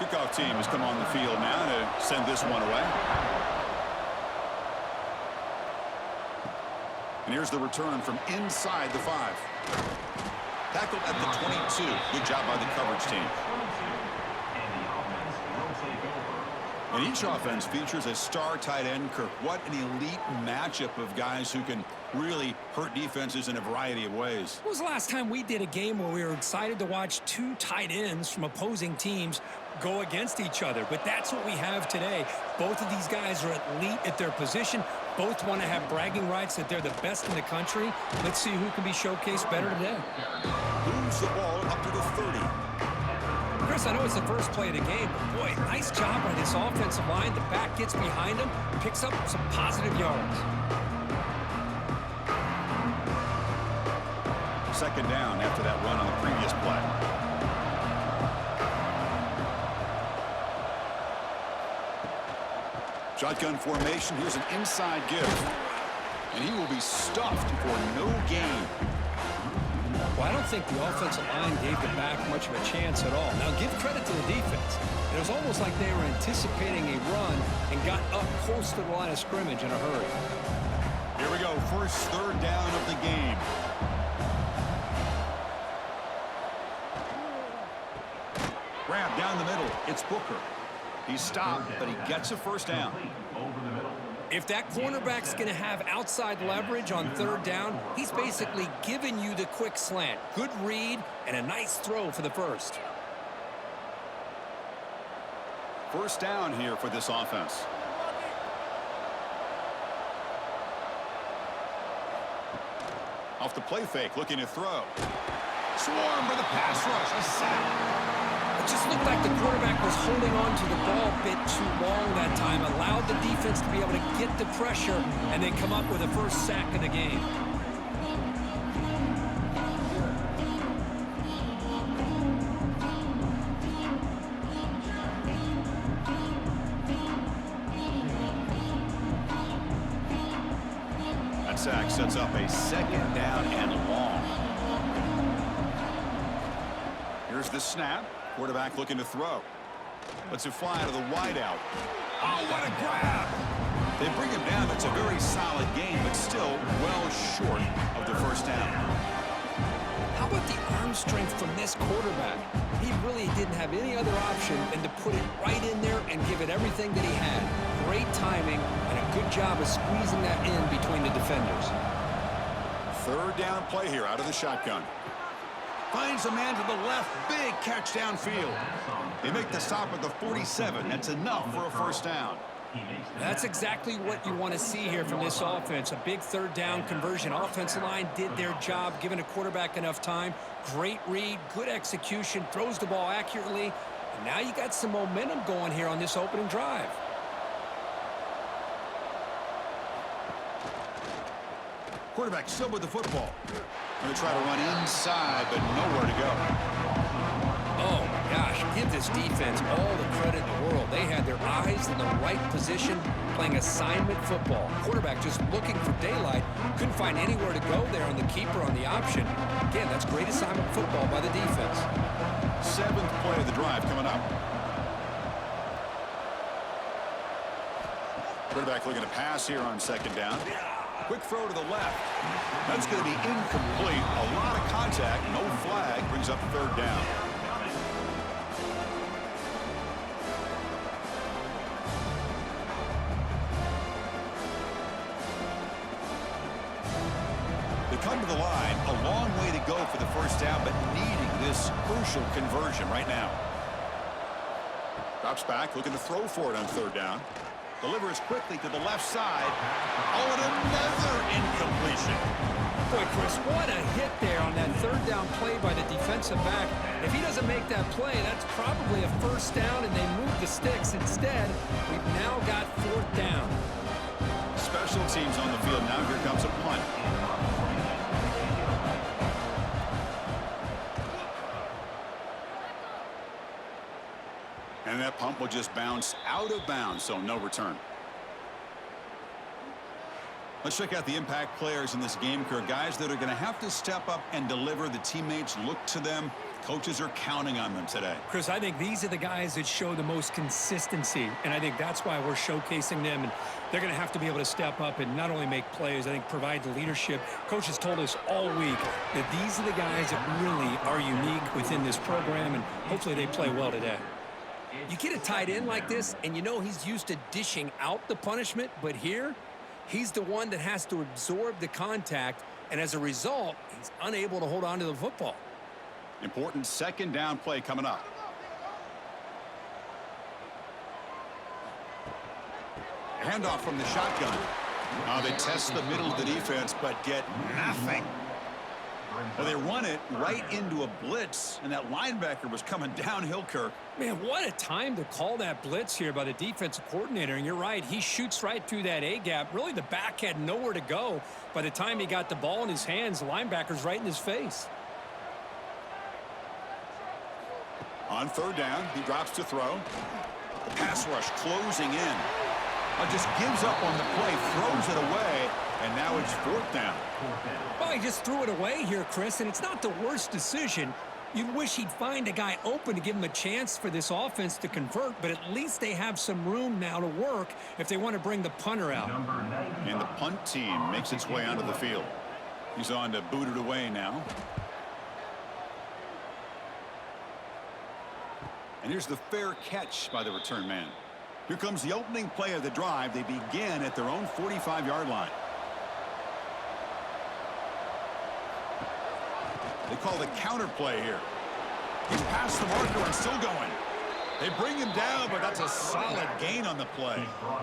Kickoff team has come on the field now to send this one away. And here's the return from inside the 5. Tackled at the 22. Good job by the coverage team. And each offense features a star tight end, Kirk. What an elite matchup of guys who can really hurt defenses in a variety of ways. When was the last time we did a game where we were excited to watch two tight ends from opposing teams go against each other? But that's what we have today. Both of these guys are elite at their position. Both want to have bragging rights that they're the best in the country. Let's see who can be showcased better today. Moves the ball up to the 30. Chris, I know it's the first play of the game, but boy, nice job by this offensive line. The back gets behind him, picks up some positive yards. Second down after that run on the previous play. Shotgun formation. Here's an inside give. And he will be stuffed for no gain. Well, I don't think the offensive line gave the back much of a chance at all. Now, give credit to the defense. It was almost like they were anticipating a run and got up close to the line of scrimmage in a hurry. Here we go. First third down of the game. Grab down the middle. It's Booker. He's stopped, but he gets a first down. If that cornerback's going to have outside leverage on third down, he's basically giving you the quick slant. Good read and a nice throw for the first. First down here for this offense. Off the play fake, looking to throw. Swarm for the pass rush. A sack. It just looked like the quarterback was holding on to the ball a bit too long that time, allowed the defense to be able to get the pressure, and then come up with the first sack of the game. That sack sets up a second down and long. Here's the snap. Quarterback looking to throw. Lets it fly to the wideout. Oh, what a grab! They bring him down. It's a very solid game, but still well short of the first down. How about the arm strength from this quarterback? He really didn't have any other option than to put it right in there and give it everything that he had. Great timing and a good job of squeezing that in between the defenders. Third down play here out of the shotgun. Finds a man to the left. Big catch downfield. They make the stop at the 47. That's enough for a first down. That's exactly what you want to see here from this offense. A big third down conversion. Offensive line did their job, giving a quarterback enough time. Great read, good execution, throws the ball accurately. And now you got some momentum going here on this opening drive. Quarterback still with the football. Going to try to run inside, but nowhere to go. Oh, my gosh. Give this defense all the credit in the world. They had their eyes in the right position, playing assignment football. Quarterback just looking for daylight. Couldn't find anywhere to go there on the keeper on the option. Again, that's great assignment football by the defense. Seventh play of the drive coming up. Quarterback looking to pass here on second down. Quick throw to the left. That's going to be incomplete. A lot of contact. No flag. Brings up third down. They come to the line. A long way to go for the first down, but needing this crucial conversion right now. Drops back. Looking to throw for it on third down. Delivers quickly to the left side. Oh, and another incompletion. Boy, Chris, what a hit there on that third down play by the defensive back. If he doesn't make that play, that's probably a first down, and they move the sticks. Instead, we've now got fourth down. Special teams on the field. Now here comes a punt. And that punt will just bounce out of bounds, so no return. Let's check out the impact players in this game, Kirk. Guys that are going to have to step up and deliver. The teammates look to them. Coaches are counting on them today. Chris, I think these are the guys that show the most consistency, and I think that's why we're showcasing them. And they're going to have to be able to step up and not only make plays, I think provide the leadership. Coaches told us all week that these are the guys that really are unique within this program, and hopefully they play well today. You get a tight end like this, and you know he's used to dishing out the punishment, but here, he's the one that has to absorb the contact, and as a result, he's unable to hold on to the football. Important second down play coming up. Handoff from the shotgun. Now they test the middle of the defense, but get nothing. Well, they run it right into a blitz, and that linebacker was coming downhill, Kirk. Man, what a time to call that blitz here by the defensive coordinator. And you're right, he shoots right through that A-gap. Really, the back had nowhere to go. By the time he got the ball in his hands, the linebacker's right in his face. On third down, he drops to throw. The pass rush closing in. Just gives up on the play, throws it away, and now it's fourth down. Well, he just threw it away here, Chris, and it's not the worst decision. You wish he'd find a guy open to give him a chance for this offense to convert, but at least they have some room now to work if they want to bring the punter out. And the punt team makes its way onto the field. He's on to boot it away now. And here's the fair catch by the return man. Here comes the opening play of the drive. They begin at their own 45-yard line. They call the counter play here. He's past the marker and still going. They bring him down, but that's a solid gain on the play. All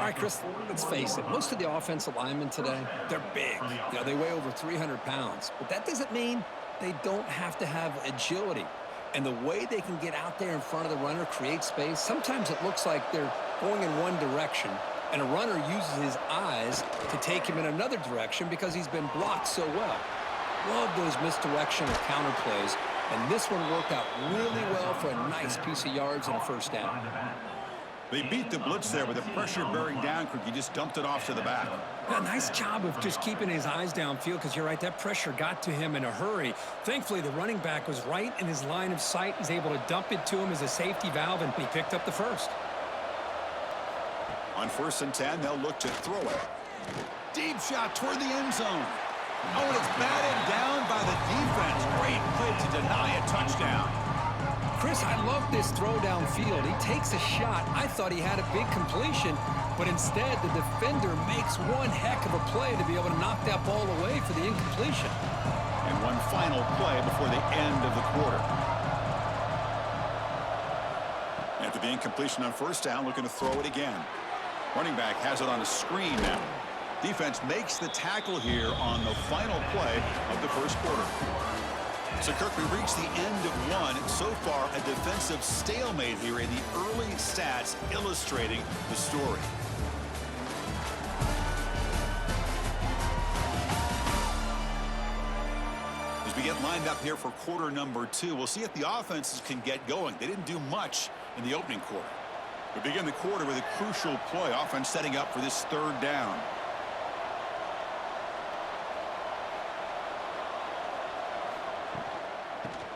right, Chris, let's face it. Most of the offensive linemen today, they're big. You know, they weigh over 300 pounds. But that doesn't mean they don't have to have agility. And the way they can get out there in front of the runner, create space, sometimes it looks like they're going in one direction, and a runner uses his eyes to take him in another direction because he's been blocked so well. Love those misdirection or counter plays, and this one worked out really well for a nice piece of yards and a first down. They beat the blitz there with the pressure bearing down. He just dumped it off to the back. Yeah, nice job of just keeping his eyes downfield because you're right, that pressure got to him in a hurry. Thankfully, the running back was right in his line of sight. He's able to dump it to him as a safety valve, and he picked up the first. On 1st and 10, they'll look to throw it. Deep shot toward the end zone. Oh, and it's batted down by the defense. Great play to deny a touchdown. Chris, I love this throw downfield. He takes a shot. I thought he had a big completion, but instead the defender makes one heck of a play to be able to knock that ball away for the incompletion. And one final play before the end of the quarter. After the incompletion on 1st down, looking to throw it again. Running back has it on a screen now. Defense makes the tackle here on the final play of the first quarter. So, Kirk, we reached the end of one. So far, a defensive stalemate here in the early stats illustrating the story. As we get lined up here for quarter number 2, we'll see if the offenses can get going. They didn't do much in the opening quarter. We begin the quarter with a crucial play. Offense setting up for this 3rd down.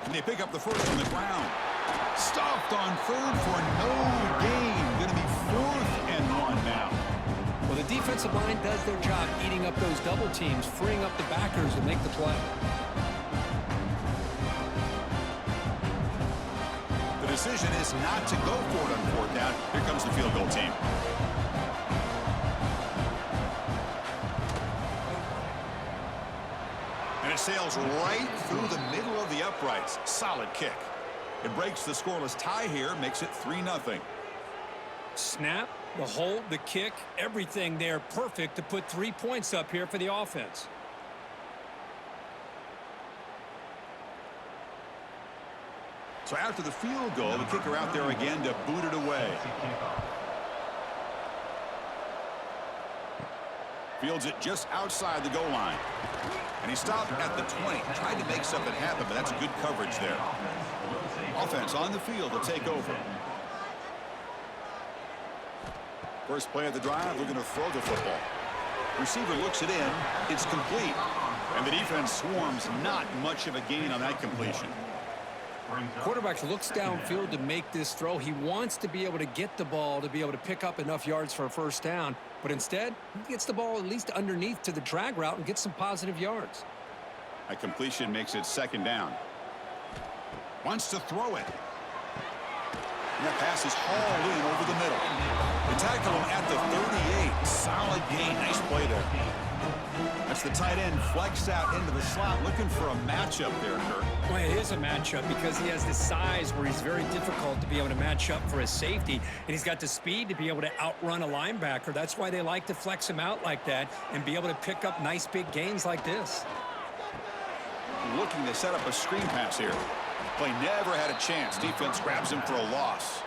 And they pick up the first from the ground. Stopped on 3rd for no gain. Going to be 4th and 1 now. Well, the defensive line does their job eating up those double teams, freeing up the backers to make the play. The decision is not to go for it on 4th down. Here comes the field goal team. And it sails right through the middle of the uprights. Solid kick. It breaks the scoreless tie here, makes it 3-0. Snap, the hold, the kick, everything there perfect to put 3 points up here for the offense. So after the field goal, the kicker out there again to boot it away. Fields it just outside the goal line. And he stopped at the 20. Tried to make something happen, but that's good coverage there. Offense on the field to take over. First play of the drive, we're going to throw the football. Receiver looks it in. It's complete. And the defense swarms. Not much of a gain on that completion. Quarterback looks downfield to make this throw. He wants to be able to get the ball to be able to pick up enough yards for a first down. But instead, he gets the ball at least underneath to the drag route and gets some positive yards. A completion makes it second down. Wants to throw it. And that pass is hauled in over the middle. They tackle him at the 38. Solid gain. Nice play there. That's the tight end flexed out into the slot, looking for a matchup there, Kirk. Well, it is a matchup because he has the size where he's very difficult to be able to match up for his safety, and he's got the speed to be able to outrun a linebacker. That's why they like to flex him out like that and be able to pick up nice big gains like this. Looking to set up a screen pass here. Play never had a chance. Defense grabs him for a loss.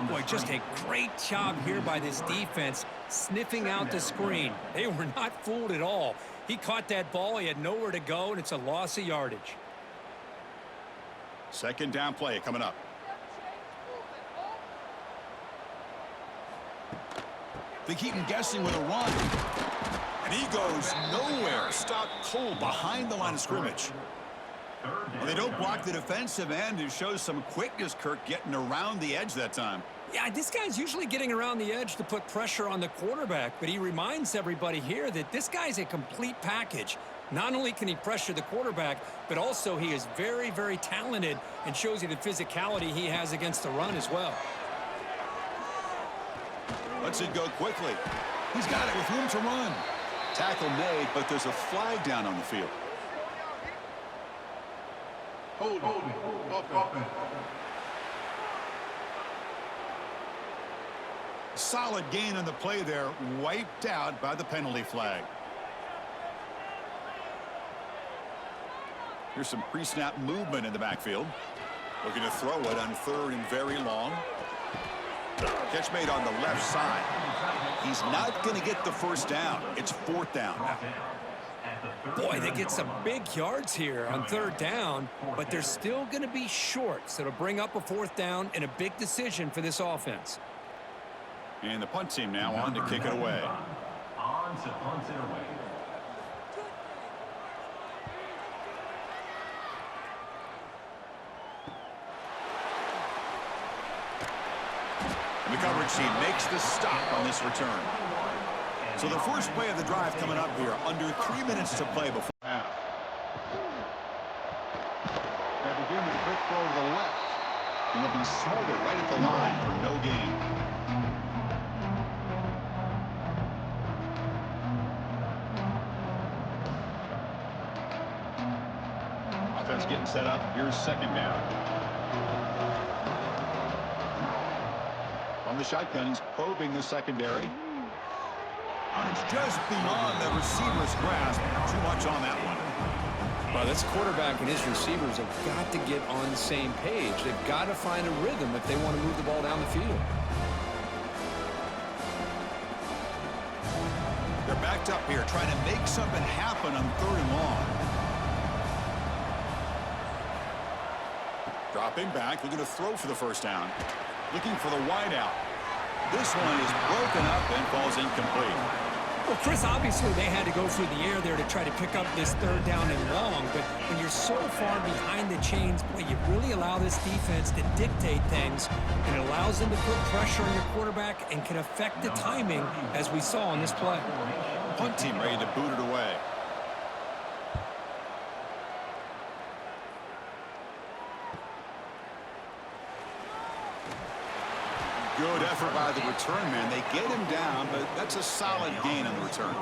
Boy, just a great job here by this defense, sniffing out the screen. They were not fooled at all. He caught that ball. He had nowhere to go, and it's a loss of yardage. Second down play coming up. They keep him guessing with a run. And he goes nowhere. Stopped cold behind the line of scrimmage. Well, they don't block the defensive end, who shows some quickness, Kirk, getting around the edge that time. Yeah, this guy's usually getting around the edge to put pressure on the quarterback, but he reminds everybody here that this guy's a complete package. Not only can he pressure the quarterback, but also he is very, very talented and shows you the physicality he has against the run as well. Lets it go quickly. He's got it with room to run. Tackle made, but there's a flag down on the field. Hold it. Solid gain on the play there, wiped out by the penalty flag. Here's some pre-snap movement in the backfield. Looking to throw it on third and very long. Catch made on the left side. He's not going to get the first down. It's fourth down. Boy, they get some big yards here on third down, but they're still going to be short. So to bring up a fourth down and a big decision for this offense. And the punt team now on to kick it away. On to punt it away. And the coverage team makes the stop on this return. So the first play of the drive coming up here, under 3 minutes to play before half. They begin with a quick throw to the left. And they'll be smothered right at the line for no gain. Offense getting set up. Here's second down. On the shotguns, probing the secondary. And it's just beyond the receiver's grasp. Too much on that one. Well, this quarterback and his receivers have got to get on the same page. They've got to find a rhythm if they want to move the ball down the field. They're backed up here, trying to make something happen on third and long. Dropping back, looking to throw for the first down. Looking for the wide out. This one is broken up and falls incomplete. Well, Chris, obviously they had to go through the air there to try to pick up this third down and long, but when you're so far behind the chains, boy, you really allow this defense to dictate things, and it allows them to put pressure on your quarterback and can affect the timing, as we saw on this play. Punt team ready to boot it away. Good effort by the return man. They get him down, but that's a solid gain on the return.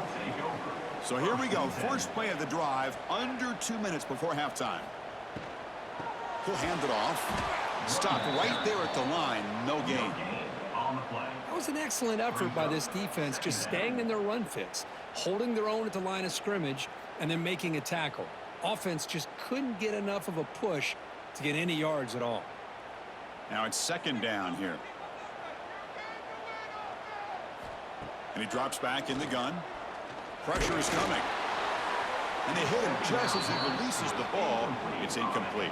So here we go. First play of the drive, under 2 minutes before halftime. He'll hand it off. Stopped right there at the line. No gain. That was an excellent effort by this defense, just staying in their run fits, holding their own at the line of scrimmage, and then making a tackle. Offense just couldn't get enough of a push to get any yards at all. Now it's second down here. And he drops back in the gun. Pressure is coming. And they hit him just as he releases the ball. It's incomplete.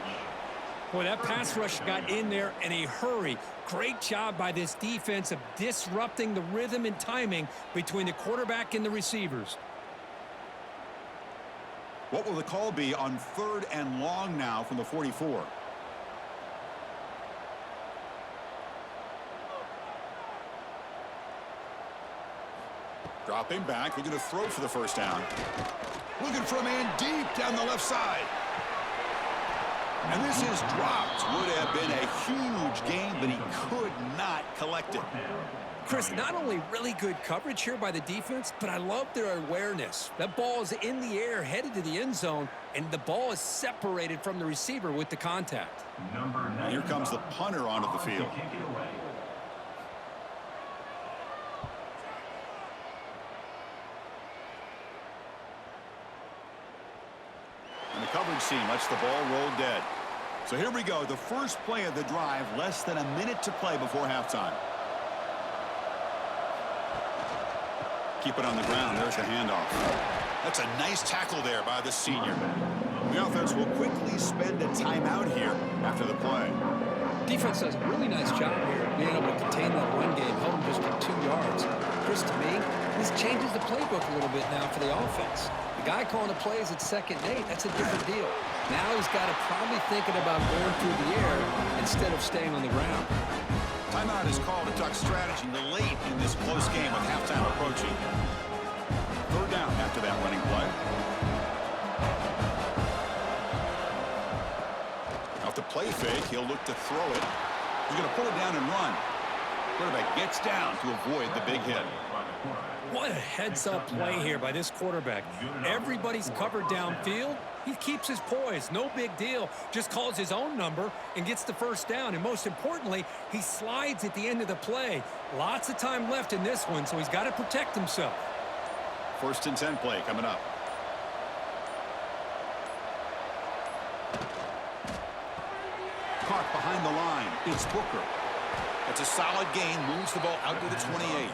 Boy, that pass rush got in there in a hurry. Great job by this defense of disrupting the rhythm and timing between the quarterback and the receivers. What will the call be on 3rd and long now from the 44? Dropping back, looking to throw for the first down. Looking for a man deep down the left side. And this is dropped. Would have been a huge gain, but he could not collect it. Chris, not only really good coverage here by the defense, but I love their awareness. That ball is in the air, headed to the end zone, and the ball is separated from the receiver with the contact. And here comes the punter onto the field. And the coverage team lets the ball roll dead. So here we go, the first play of the drive, less than a minute to play before halftime. Keep it on the ground. There's the handoff. That's a nice tackle there by the senior. The offense will quickly spend a timeout here after the play. Defense does a really nice job here being able to contain that run game, held him just for 2 yards. Chris, to me, this changes the playbook a little bit now for the offense. The guy calling the plays at 2nd and 8, that's a different deal. Now he's got to probably thinking about going through the air instead of staying on the ground. Timeout is called a duck strategy late in this close game with halftime approaching. 3rd down after that running play. Off the play fake, he'll look to throw it. He's going to pull it down and run. Quarterback gets down to avoid the big hit. What a heads-up play here by this quarterback. Everybody's covered downfield. He keeps his poise. No big deal. Just calls his own number and gets the first down. And most importantly, he slides at the end of the play. Lots of time left in this one, so he's got to protect himself. 1st and 10 play coming up. Caught behind the line. It's Booker. That's a solid gain. Moves the ball out to the 28.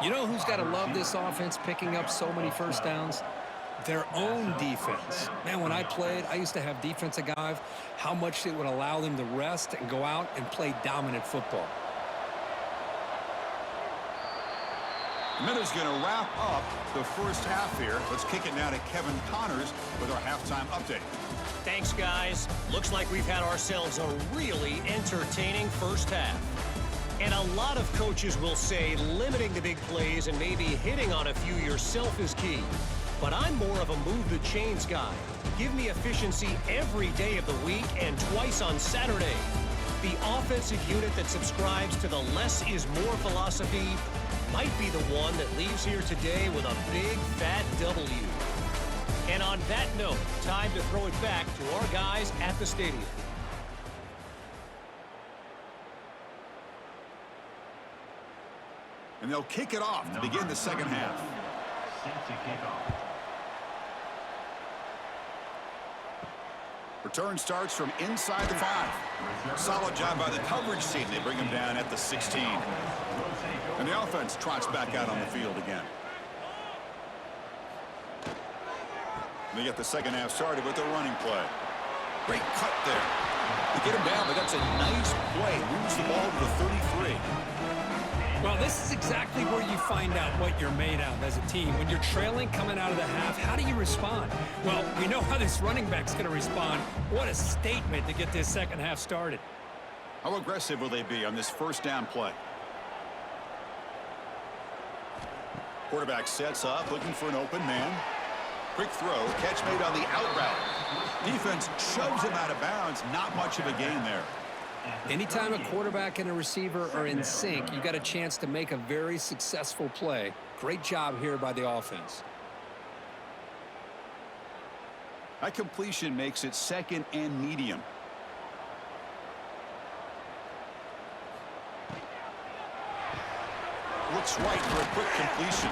You know who's got to love this offense picking up so many first downs? Their own defense. Man, when I played, I used to have defensive guys, how much it would allow them to rest and go out and play dominant football. The minute's going to wrap up the first half here. Let's kick it now to Kevin Connors with our halftime update. Thanks, guys. Looks like we've had ourselves a really entertaining first half. And a lot of coaches will say limiting the big plays and maybe hitting on a few yourself is key. But I'm more of a move the chains guy. Give me efficiency every day of the week and twice on Saturday. The offensive unit that subscribes to the less is more philosophy might be the one that leaves here today with a big fat W. And on that note, time to throw it back to our guys at the stadium. And they'll kick it off to begin the second half. Set to kick off. Return starts from inside the 5. Solid job by the coverage team. They bring him down at the 16. And the offense trots back out on the field again. They get the second half started with a running play. Great cut there. They get him down, but that's a nice play. Moves the ball to the 33. Well, this is exactly where you find out what you're made of as a team. When you're trailing coming out of the half, how do you respond? Well, we know how this running back's going to respond. What a statement to get this second half started. How aggressive will they be on this first down play? Quarterback sets up, looking for an open man. Quick throw, catch made on the out route. Defense shoves him out of bounds. Not much of a gain there. Anytime a quarterback and a receiver are in sync, you got a chance to make a very successful play. Great job here by the offense. That completion makes it 2nd and medium. Looks right for a quick completion.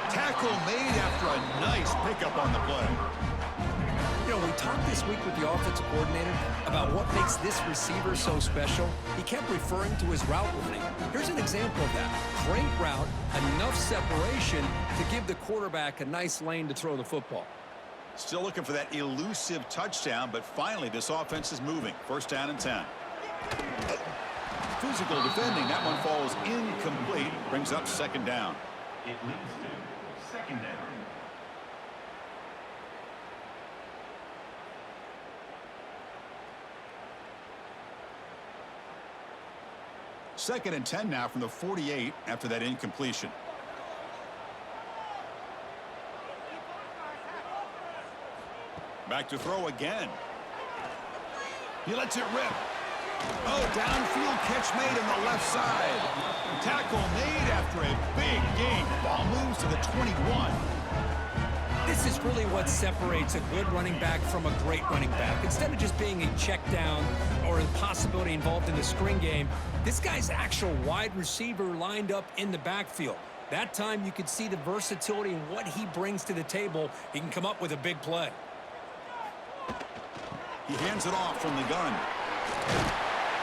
Tackle made after a nice pickup on the play. You know, we talked this week with the offensive coordinator about what makes this receiver so special. He kept referring to his route running. Here's an example of that. Great route, enough separation to give the quarterback a nice lane to throw the football. Still looking for that elusive touchdown, but finally this offense is moving. First down and 10. Physical defending. That one falls incomplete. Brings up second down. It leads to second down. Second and 10 now from the 48 after that incompletion. Back to throw again. He lets it rip. Oh, downfield catch made on the left side. Tackle made after a big gain. Ball moves to the 21. This is really what separates a good running back from a great running back. Instead of just being a check down or a possibility involved in the screen game, this guy's actual wide receiver lined up in the backfield. That time you could see the versatility and what he brings to the table. He can come up with a big play. He hands it off from the gun.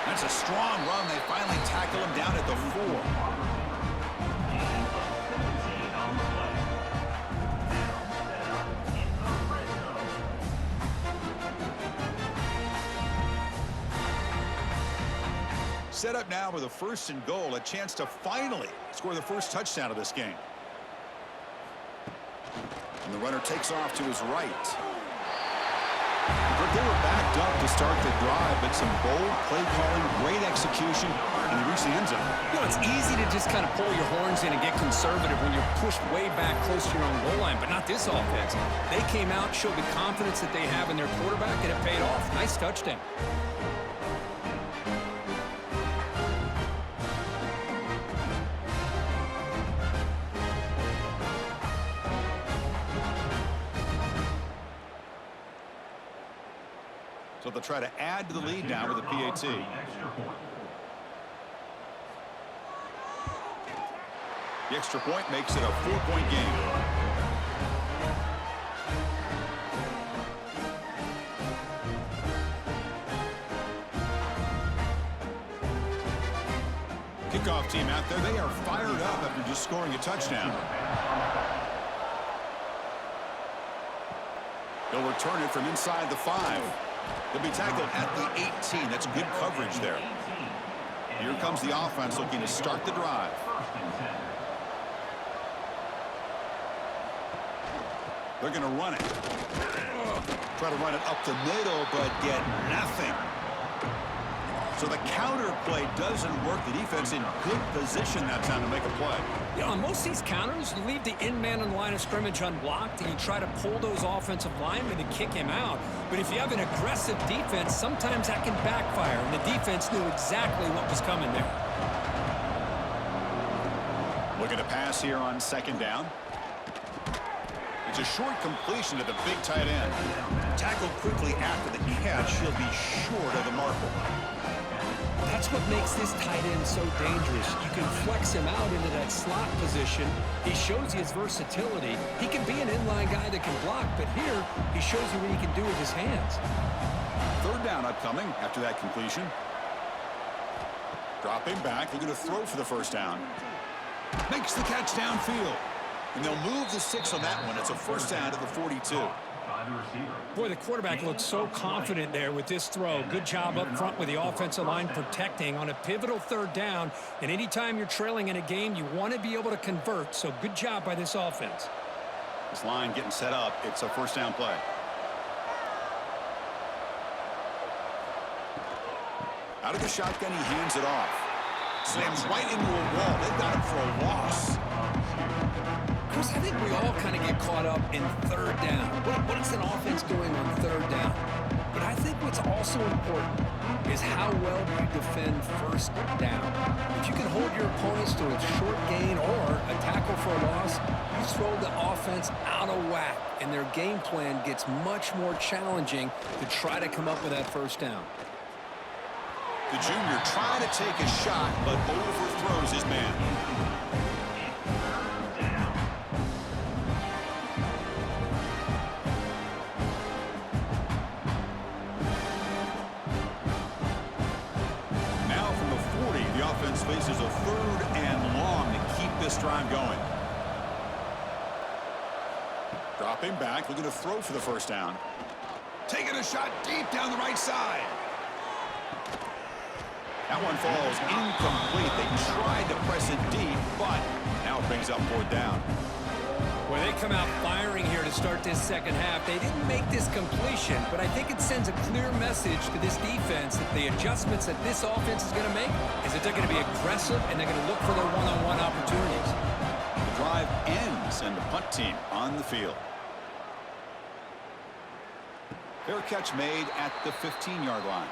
That's a strong run. They finally tackle him down at the 4. Set up now with a first and goal, a chance to finally score the first touchdown of this game. And the runner takes off to his right. But they were backed up to start the drive, but some bold play calling, great execution, and they reach the end zone. You know, it's easy to just kind of pull your horns in and get conservative when you're pushed way back close to your own goal line, but not this offense. They came out, showed the confidence that they have in their quarterback, and it paid off. Nice touchdown. So they'll try to add to the lead now with a PAT. The extra point makes it a 4-point game. Kickoff team out there. They are fired up after just scoring a touchdown. They'll return it from inside the 5. They'll be tackled at the 18. That's good coverage there. Here comes the offense looking to start the drive. They're going to run it. Try to run it up the middle, but get nothing. So the counter play doesn't work. The defense in good position that time to make a play. You know, on most of these counters, you leave the in-man on the line of scrimmage unblocked, and you try to pull those offensive linemen to kick him out. But if you have an aggressive defense, sometimes that can backfire, and the defense knew exactly what was coming there. Looking to pass here on second down. It's a short completion to the big tight end. Tackled quickly after the catch. He'll be short of the marker. That's what makes this tight end so dangerous. You can flex him out into that slot position. He shows you his versatility. He can be an inline guy that can block, but here he shows you what he can do with his hands. Third down upcoming after that completion. Dropping back, looking to throw for the first down. Makes the catch downfield. And they'll move the 6 on that one. It's a first down to the 42. Boy, the quarterback looked so confident there with this throw. Good job up front with the offensive line protecting on a pivotal third down. And anytime you're trailing in a game, you want to be able to convert. So good job by this offense. This line getting set up. It's a first down play. Out of the shotgun, he hands it off. Slams right into a wall. They've got him for a loss. Chris, I think we all kind of get caught up in third down. What is an offense doing on third down? But I think what's also important is how well you defend first down. If you can hold your opponents to a short gain or a tackle for a loss, you throw the offense out of whack, and their game plan gets much more challenging to try to come up with that first down. The junior trying to take a shot, but overthrows his man. Faces a third and long to keep this drive going. Dropping back, looking to throw for the first down. Taking a shot deep down the right side. That one falls incomplete. They tried to press it deep, but now it brings up 4th down. Well, they come out firing here to start this second half. They didn't make this completion, but I think it sends a clear message to this defense that the adjustments that this offense is going to make is that they're going to be aggressive and they're going to look for their one-on-one opportunities. The drive ends and the punt team on the field. Fair catch made at the 15-yard line.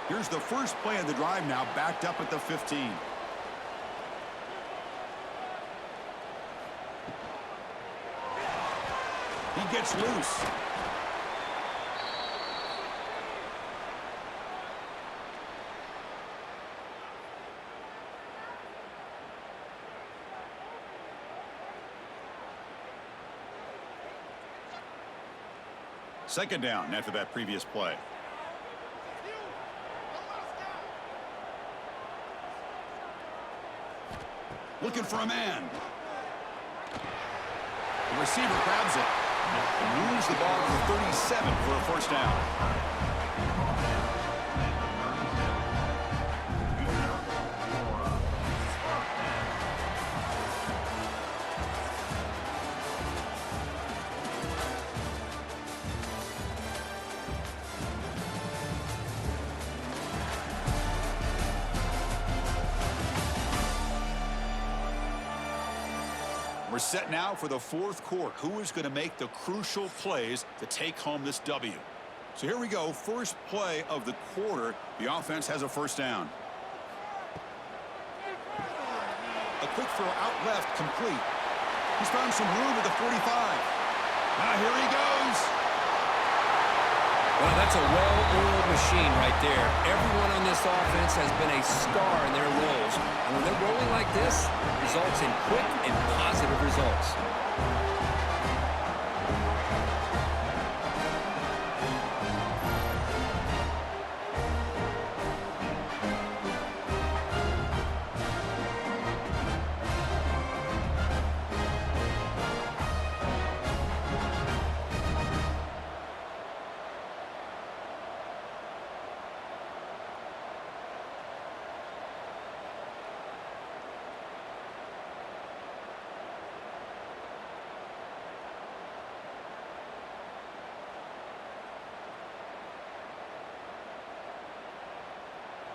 Here's the first play of the drive now, backed up at the 15. He gets loose. Second down after that previous play. Looking for a man. The receiver grabs it and moves the ball to the 37 for a first down. We're set now for the 4th quarter. Who is going to make the crucial plays to take home this W? So here we go. First play of the quarter. The offense has a first down. A quick throw out left, complete. He's found some room at the 45. Now here he goes. Well, that's a well-oiled machine right there. Everyone on this offense has been a star in their roles. And when they're rolling like this, it results in quick and positive results.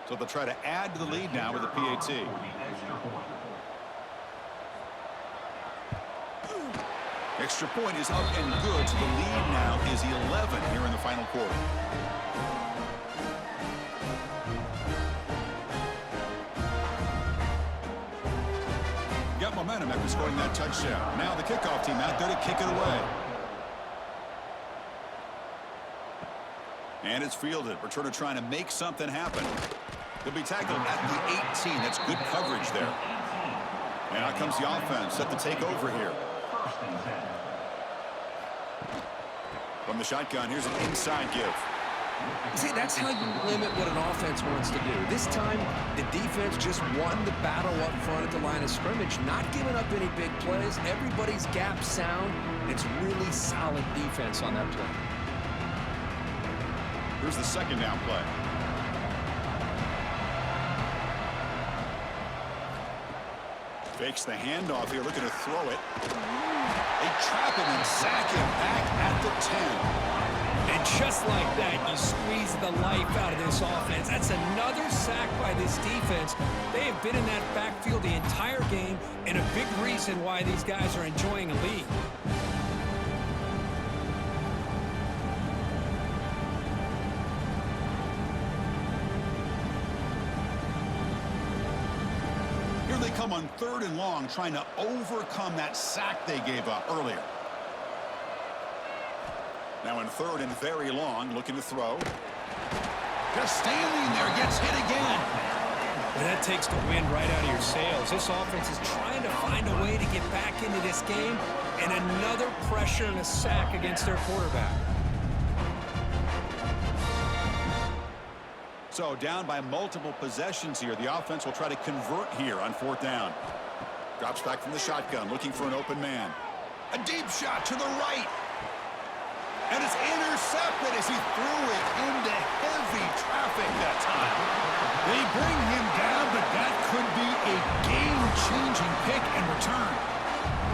So they'll try to add to the lead now with a PAT. Extra point is up and good. So the lead now is 11 here in the final quarter. Got momentum after scoring that touchdown. Now the kickoff team out there to kick it away. And it's fielded. Returner trying to make something happen. He'll be tackled at the 18. That's good coverage there. And out comes the offense set to take over here. From the shotgun, here's an inside give. See, that's how you limit what an offense wants to do. This time, the defense just won the battle up front at the line of scrimmage, not giving up any big plays. Everybody's gap sound. It's really solid defense on that play. Here's the second down play. Fakes the handoff here, looking to throw it. They trap him and sack him back at the 10. And just like that, you squeeze the life out of this offense. That's another sack by this defense. They have been in that backfield the entire game, and a big reason why these guys are enjoying a lead. Here they come on 3rd and long, trying to overcome that sack they gave up earlier. Now in 3rd and very long, looking to throw. Just standing there, gets hit again. Well, that takes the wind right out of your sails. This offense is trying to find a way to get back into this game, and another pressure and a sack against their quarterback. So down by multiple possessions here. The offense will try to convert here on 4th down. Drops back from the shotgun, looking for an open man. A deep shot to the right. And it's intercepted as he threw it into heavy traffic that time. They bring him down, but that could be a game-changing pick and return.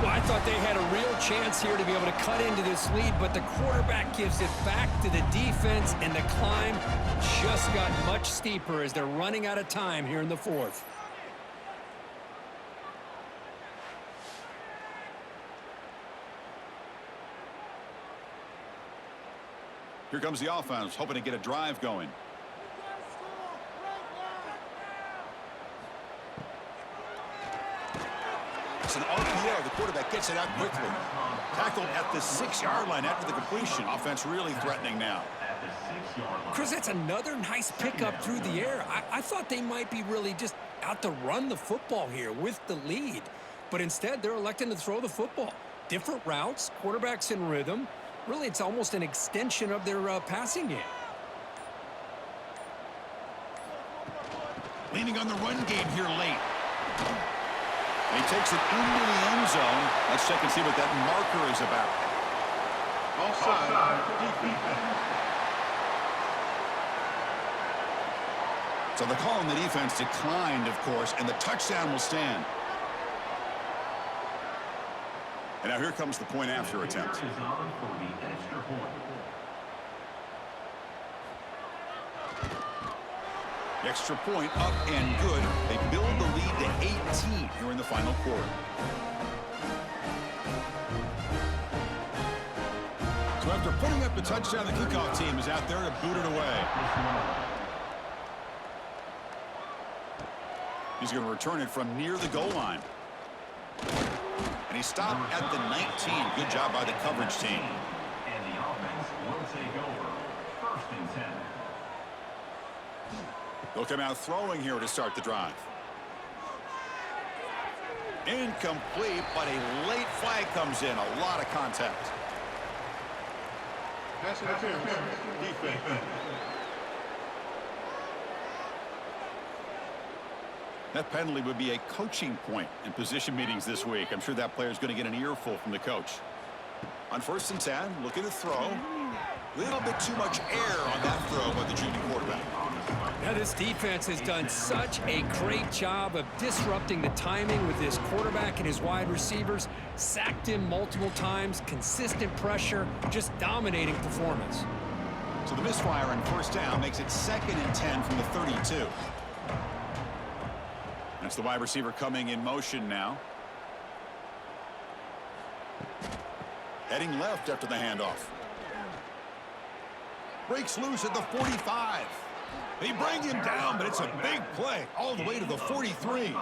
Well, I thought they had a real chance here to be able to cut into this lead, but the quarterback gives it back to the defense, and the climb just got much steeper as they're running out of time here in the fourth. Here comes the offense, hoping to get a drive going. It's an RPO. The quarterback gets it out quickly. Tackled at the 6-yard line after the completion. Offense really threatening now. Chris, that's another nice pickup through the air. I thought they might be really just out to run the football here with the lead. But instead, they're electing to throw the football. Different routes, quarterbacks in rhythm. Really, it's almost an extension of their passing game. Leaning on the run game here late. He takes it into the end zone. Let's check and see what that marker is about. Offside. Defense. So the call on the defense declined, of course, and the touchdown will stand. And now here comes the point after attempt. Is on for the extra point. The extra point up and good. They build the lead to 18 here in the final quarter. So after putting up the touchdown, the kickoff team is out there to boot it away. He's going to return it from near the goal line. And he stopped at the 19. Good job by the coverage team. And the offense will take over. 1st and 10. They'll come out throwing here to start the drive. Incomplete, but a late flag comes in. A lot of contact. Pass interference. Defense. That penalty would be a coaching point in position meetings this week. I'm sure that player is going to get an earful from the coach. On 1st and 10, looking to throw. A little bit too much air on that throw by the junior quarterback. Now, this defense has done such a great job of disrupting the timing with this quarterback and his wide receivers. Sacked him multiple times, consistent pressure, just dominating performance. So the misfire on 1st down makes it 2nd and 10 from the 32. That's the wide receiver coming in motion now. Heading left after the handoff. Breaks loose at the 45. They bring him down, but it's a big play all the way to the 43.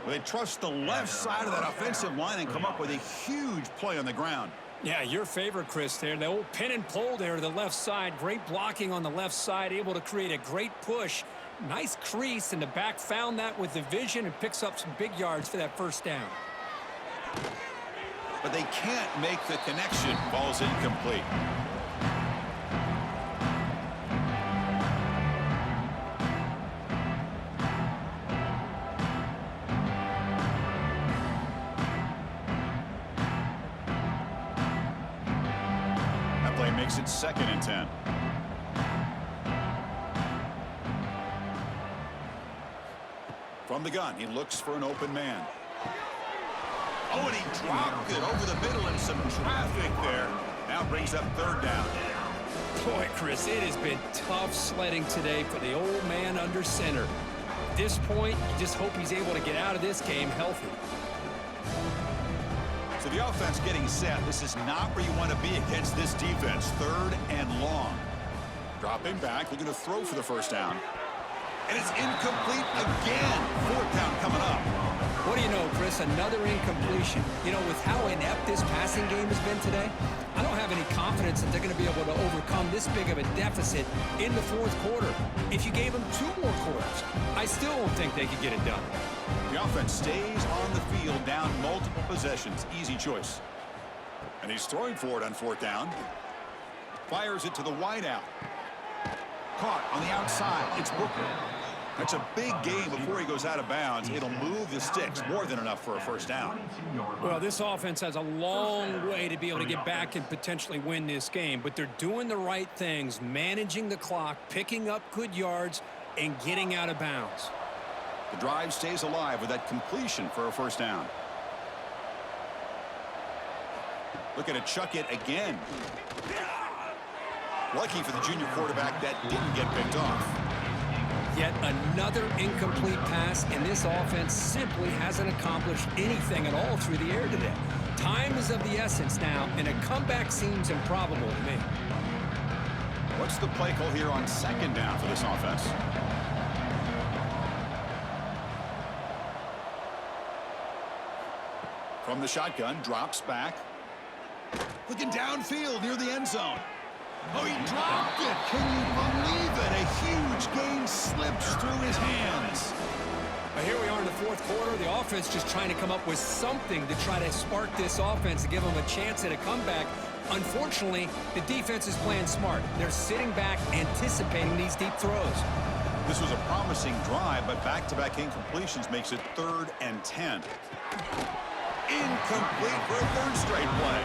They trust the left side of that offensive line and come up with a huge play on the ground. Yeah, your favorite, Chris, there. The old pin and pull there to the left side. Great blocking on the left side, able to create a great push. Nice crease, and the back found that with the vision and picks up some big yards for that 1st down. But they can't make the connection. Ball's incomplete. That play makes it 2nd and 10. From the gun, he looks for an open man. Oh, and he dropped it over the middle and some traffic there. Now brings up 3rd down. Boy, Chris, it has been tough sledding today for the old man under center. At this point, you just hope he's able to get out of this game healthy. So the offense getting set. This is not where you want to be against this defense. 3rd and long. Dropping back, looking to throw for the 1st down. And it's incomplete again. 4th down coming up. What do you know, Chris? Another incompletion. You know, with how inept this passing game has been today, I don't have any confidence that they're going to be able to overcome this big of a deficit in the 4th quarter. If you gave them 2 more quarters, I still don't think they could get it done. The offense stays on the field, down multiple possessions. Easy choice. And he's throwing for it on 4th down. Fires it to the wideout. Caught on the outside. It's Booker. That's a big gain before he goes out of bounds. It'll move the sticks, more than enough for a first down. Well, this offense has a long way to be able to get back and potentially win this game, but they're doing the right things, managing the clock, picking up good yards, and getting out of bounds. The drive stays alive with that completion for a first down. Looking to chuck it again. Lucky for the junior quarterback that didn't get picked off. Yet another incomplete pass, and this offense simply hasn't accomplished anything at all through the air today. Time is of the essence now, and a comeback seems improbable to me. What's the play call here on second down for this offense? From the shotgun, drops back. Looking downfield near the end zone. Oh, he dropped it. Can you believe it? A huge gain slips through his hands. But here we are in the fourth quarter. The offense just trying to come up with something to try to spark this offense to give them a chance at a comeback. Unfortunately, the defense is playing smart. They're sitting back, anticipating these deep throws. This was a promising drive, but back-to-back incompletions makes it 3rd and 10. Incomplete for a third straight play.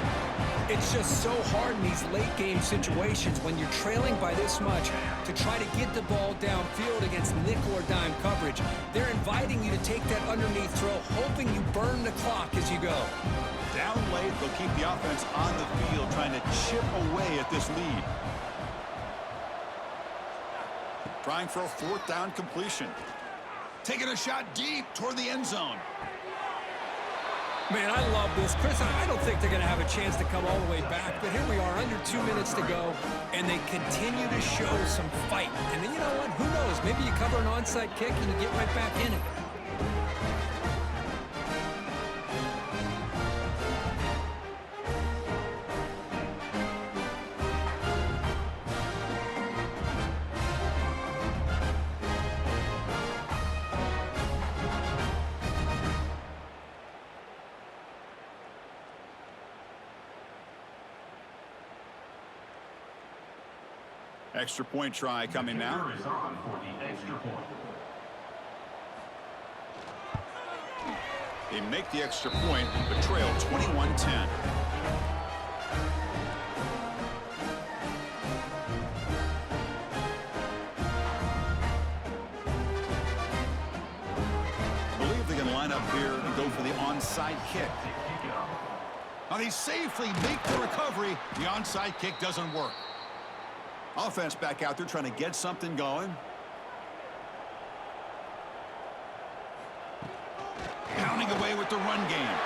It's just so hard in these late-game situations when you're trailing by this much to try to get the ball downfield against nickel or dime coverage. They're inviting you to take that underneath throw, hoping you burn the clock as you go. Down late, they'll keep the offense on the field, trying to chip away at this lead. Trying for a 4th down completion. Taking a shot deep toward the end zone. Man, I love this. Chris, I don't think they're going to have a chance to come all the way back, but here we are, under 2 minutes to go, and they continue to show some fight. And then, you know what? Who knows? Maybe you cover an onside kick and you get right back in it. Extra point try coming now. Is on for the extra point. They make the extra point, but trail 21-10. I believe they're going to line up here and go for the onside kick. Now they safely make the recovery. The onside kick doesn't work. Offense back out there trying to get something going. Pounding away with the run game.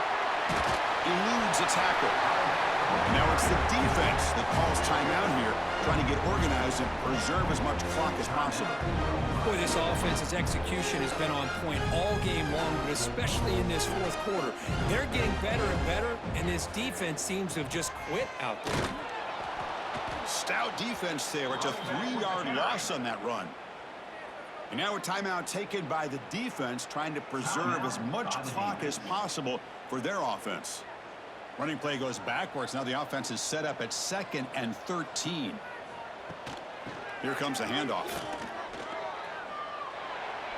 Eludes a tackle. And now it's the defense that calls timeout here, trying to get organized and preserve as much clock as possible. Boy, this offense's execution has been on point all game long, but especially in this fourth quarter. They're getting better and better, and this defense seems to have just quit out there. Stout defense there. It's a 3-yard loss on that run. And now a timeout taken by the defense, trying to preserve as much clock as possible for their offense. Running play goes backwards. Now the offense is set up at 2nd and 13. Here comes a handoff.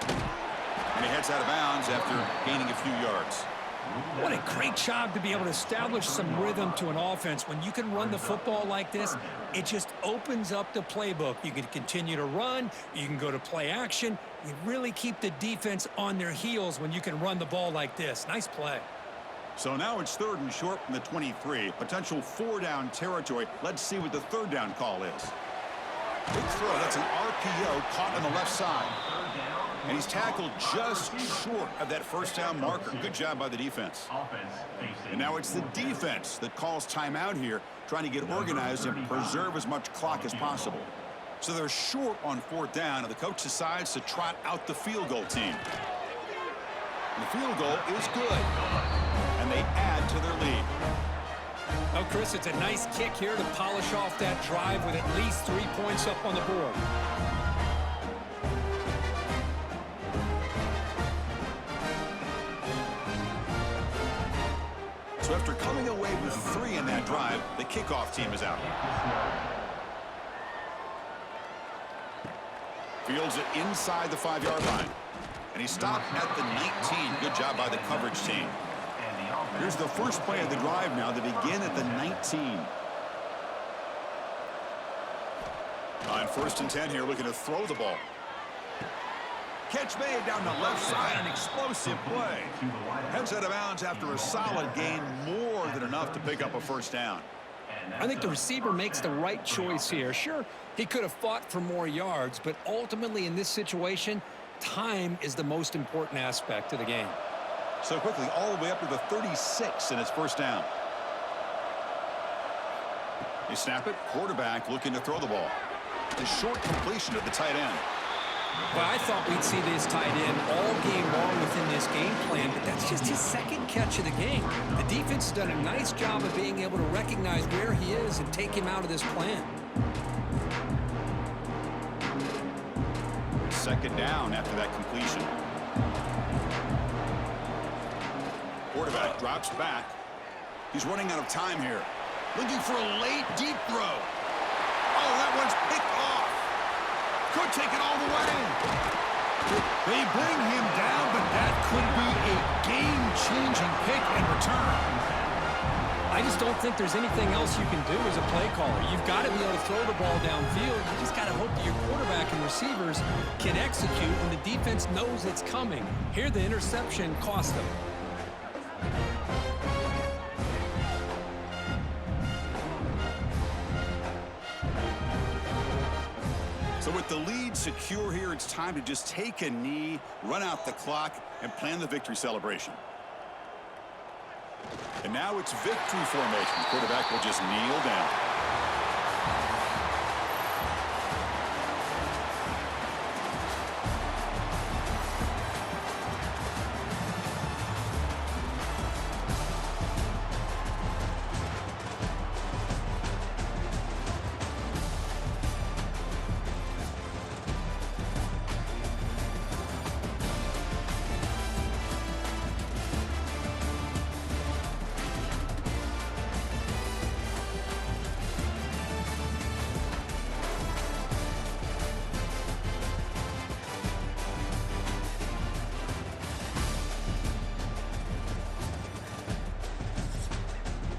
And he heads out of bounds after gaining a few yards. What a great job to be able to establish some rhythm to an offense. When you can run the football like this, it just opens up the playbook. You can continue to run. You can go to play action. You really keep the defense on their heels when you can run the ball like this. Nice play. So now it's 3rd and short from the 23. Potential 4-down territory. Let's see what the 3rd down call is. Big throw. That's an RPO caught on the left side. And he's tackled just short of that 1st down marker. Good job by the defense. And now it's the defense that calls timeout here, trying to get organized and preserve as much clock as possible. So they're short on 4th down, and the coach decides to trot out the field goal team. And the field goal is good, and they add to their lead. Oh, Chris, it's a nice kick here to polish off that drive with at least 3 points up on the board. So after coming away with 3 in that drive, the kickoff team is out. Fields it inside the 5-yard line. And he stopped at the 19. Good job by the coverage team. Here's the first play of the drive now. They begin at the 19. On 1st and 10 here, looking to throw the ball. Catch made down the left side, an explosive play. Heads out of bounds after a solid gain, more than enough to pick up a first down. I think the receiver makes the right choice here. Sure, he could have fought for more yards, but ultimately in this situation, time is the most important aspect of the game. So quickly, all the way up to the 36, and it's first down. You snap it, quarterback looking to throw the ball. The short completion of the tight end. Well, I thought we'd see this tight end all game long within this game plan, but that's just his second catch of the game. The defense has done a nice job of being able to recognize where he is and take him out of this plan. Second down after that completion. Quarterback drops back. He's running out of time here. Looking for a late, deep throw. Oh, that one's picked off. Could take it all the way. They bring him down, but that could be a game-changing pick and return. I just don't think there's anything else you can do as a play caller. You've got to be able to throw the ball downfield. You just got to hope that your quarterback and receivers can execute when the defense knows it's coming. Here, the interception cost them. So with the lead secure here, it's time to just take a knee, run out the clock, and plan the victory celebration. And now it's victory formation. The quarterback will just kneel down.